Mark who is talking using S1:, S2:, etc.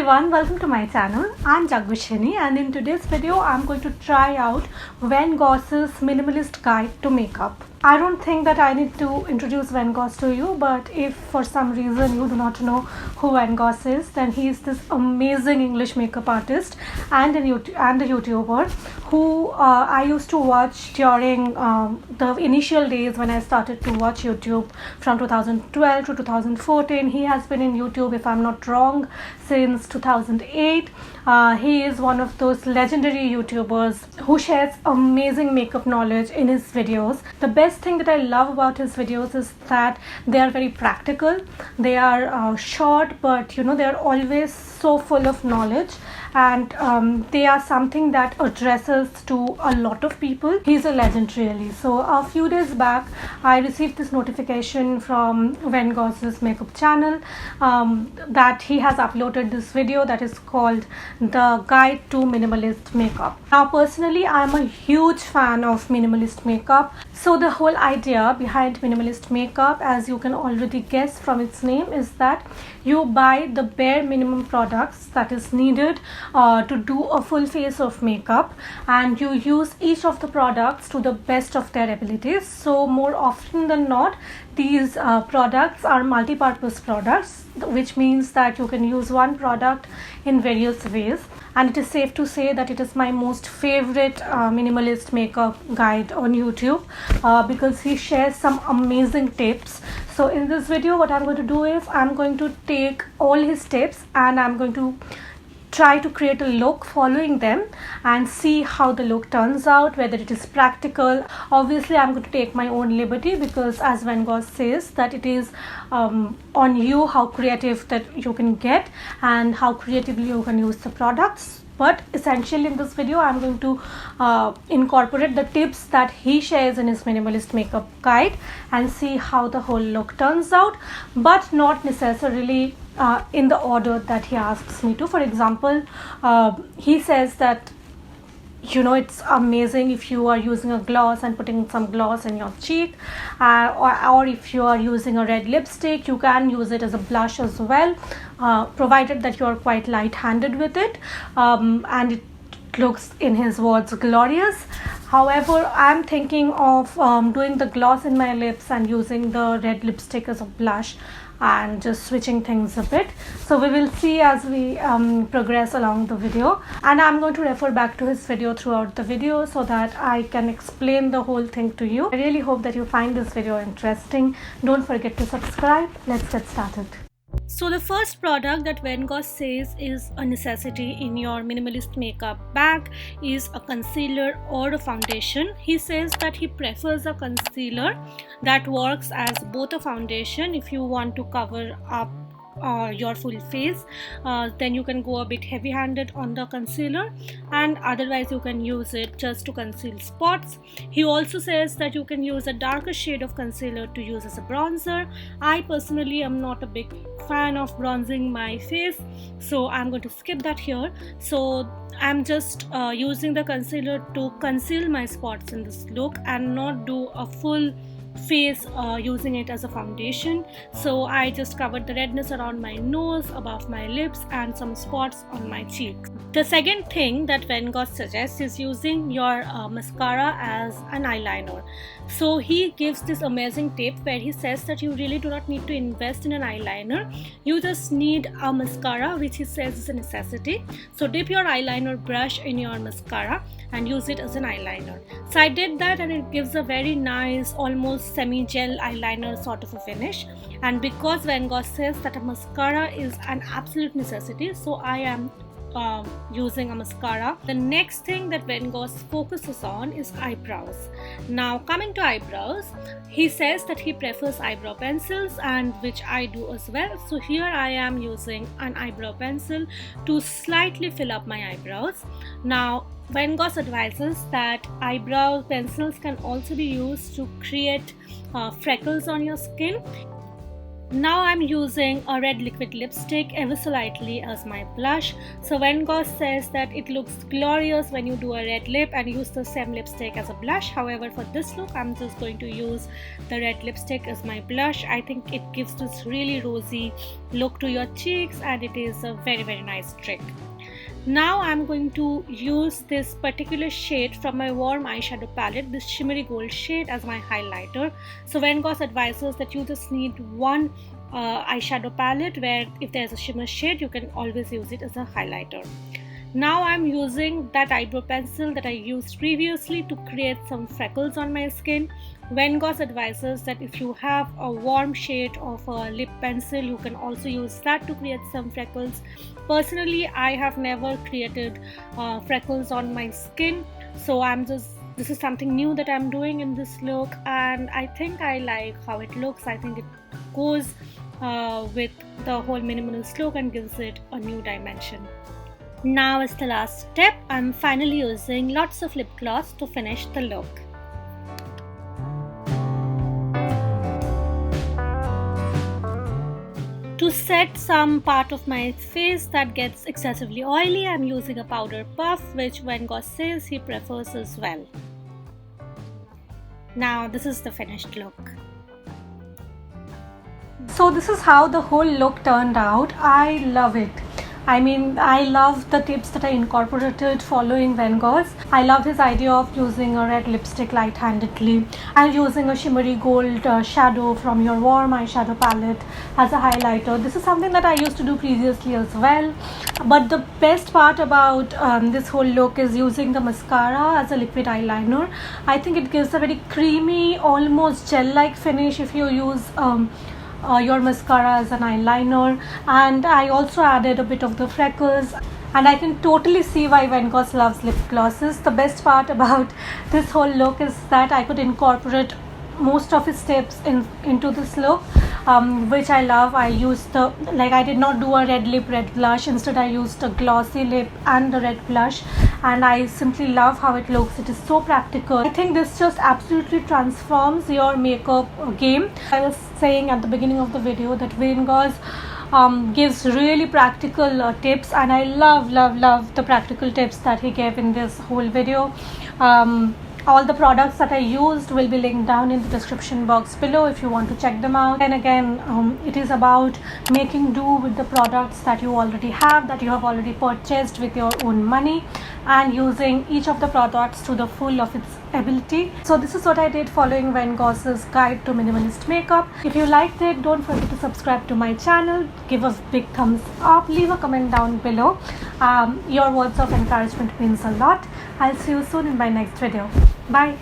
S1: everyone, welcome to my channel. I'm Jagvishini, and in today's video I'm going to try out Van Gogh's Minimalist Guide to Makeup. I don't think that I need to introduce Van Gogh to you, but if for some reason you do not know who Van Gogh is, then he is this amazing English makeup artist and a YouTuber who I used to watch during the initial days when I started to watch YouTube from 2012 to 2014. He has been in YouTube, if I'm not wrong, since 2008. He is one of those legendary YouTubers who shares amazing makeup knowledge in his videos. The best thing that I love about his videos is that they are very practical. They are short, but they are always so full of knowledge, and they are something that addresses to a lot of people. He's a legend, really. So a few days back I received this notification from Van Gogh's makeup channel that he has uploaded this video that is called The Guide to Minimalist Makeup. Now personally, I'm a huge fan of minimalist makeup. So the whole idea behind minimalist makeup, as you can already guess from its name, is that you buy the bare minimum products that is needed to do a full face of makeup, and you use each of the products to the best of their abilities. So more often than not, these products are multi-purpose products, which means that you can use one product in various ways. And it is safe to say that it is my most favorite minimalist makeup guide on YouTube because he shares some amazing tips. So in this video, what I'm going to do is I'm going to take all his tips and I'm going to try to create a look following them and see how the look turns out, whether it is practical. Obviously I'm going to take my own liberty because, as Van Gogh says, that it is on you how creative that you can get and how creatively you can use the products. But essentially in this video I'm going to incorporate the tips that he shares in his minimalist makeup guide and see how the whole look turns out, but not necessarily in the order that he asks me to. For example, he says that it's amazing if you are using a gloss and putting some gloss in your cheek, or if you are using a red lipstick, you can use it as a blush as well, provided that you are quite light-handed with it, and it looks, in his words, glorious. However, I'm thinking of doing the gloss in my lips and using the red lipstick as a blush and just switching things a bit. So we will see as we progress along the video, and I'm going to refer back to his video throughout the video so that I can explain the whole thing to you. I really hope that you find this video interesting. Don't forget to subscribe. Let's get started. So the first product that Van Gogh says is a necessity in your minimalist makeup bag is a concealer or a foundation. He says that he prefers a concealer that works as both a foundation if you want to cover up your full face, then you can go a bit heavy-handed on the concealer, and otherwise you can use it just to conceal spots. He also says that you can use a darker shade of concealer to use as a bronzer. I personally am not a big fan of bronzing my face, so I'm going to skip that here. So I'm just using the concealer to conceal my spots in this look and not do a full face using it as a foundation. So I just covered the redness around my nose, above my lips, and some spots on my cheeks. The second thing that Van Gogh suggests is using your mascara as an eyeliner. So he gives this amazing tip where he says that you really do not need to invest in an eyeliner. You just need a mascara, which he says is a necessity. So dip your eyeliner brush in your mascara and use it as an eyeliner. So I did that, and it gives a very nice, almost semi-gel eyeliner sort of a finish. And because Van Gogh says that a mascara is an absolute necessity, so I am using a mascara. The next thing that Van Gogh focuses on is eyebrows. Now coming to eyebrows, he says that he prefers eyebrow pencils, and which I do as well. So here I am using an eyebrow pencil to slightly fill up my eyebrows. Now Van Gogh advises that eyebrow pencils can also be used to create freckles on your skin. Now I'm using a red liquid lipstick ever so lightly as my blush. So Van Gogh says that it looks glorious when you do a red lip and use the same lipstick as a blush. However, for this look, I'm just going to use the red lipstick as my blush. I think it gives this really rosy look to your cheeks, and it is a very nice trick. Now I'm going to use this particular shade from my warm eyeshadow palette, this shimmery gold shade, as my highlighter. So Van Gogh advises that you just need one eyeshadow palette, where if there's a shimmer shade, you can always use it as a highlighter. Now I'm using that eyebrow pencil that I used previously to create some freckles on my skin. Van Gogh advises that if you have a warm shade of a lip pencil, you can also use that to create some freckles. Personally, I have never created freckles on my skin, so this is something new that I'm doing in this look, and I think I like how it looks. I think it goes with the whole minimalist look and gives it a new dimension. Now as the last step, I'm finally using lots of lip gloss to finish the look. To set some part of my face that gets excessively oily, I'm using a powder puff, which Van Gogh says he prefers as well. Now this is the finished look. So this is how the whole look turned out. I love it. I mean, I love the tips that I incorporated following Van Gogh's. I love his idea of using a red lipstick light-handedly and using a shimmery gold shadow from your warm eyeshadow palette as a highlighter. This is something that I used to do previously as well. But the best part about this whole look is using the mascara as a liquid eyeliner. I think it gives a very creamy, almost gel-like finish if you use your mascara as an eyeliner. And I also added a bit of the freckles, and I can totally see why Van Gogh loves lip glosses. The best part about this whole look is that I could incorporate most of his tips into this look, which I love. I used I did not do a red lip, red blush. Instead, I used a glossy lip and the red blush, and I simply love how it looks. It is so practical. I think this just absolutely transforms your makeup game. I was saying at the beginning of the video that Van Gogh gives really practical tips, and I love the practical tips that he gave in this whole video. All the products that I used will be linked down in the description box below if you want to check them out. And again, it is about making do with the products that you already have, that you have already purchased with your own money, and using each of the products to the full of its ability. So this is what I did following Van Gogh's guide to minimalist makeup. If you liked it, don't forget to subscribe to my channel, give a big thumbs up, leave a comment down below. Your words of encouragement means a lot. I'll see you soon in my next video. Bye.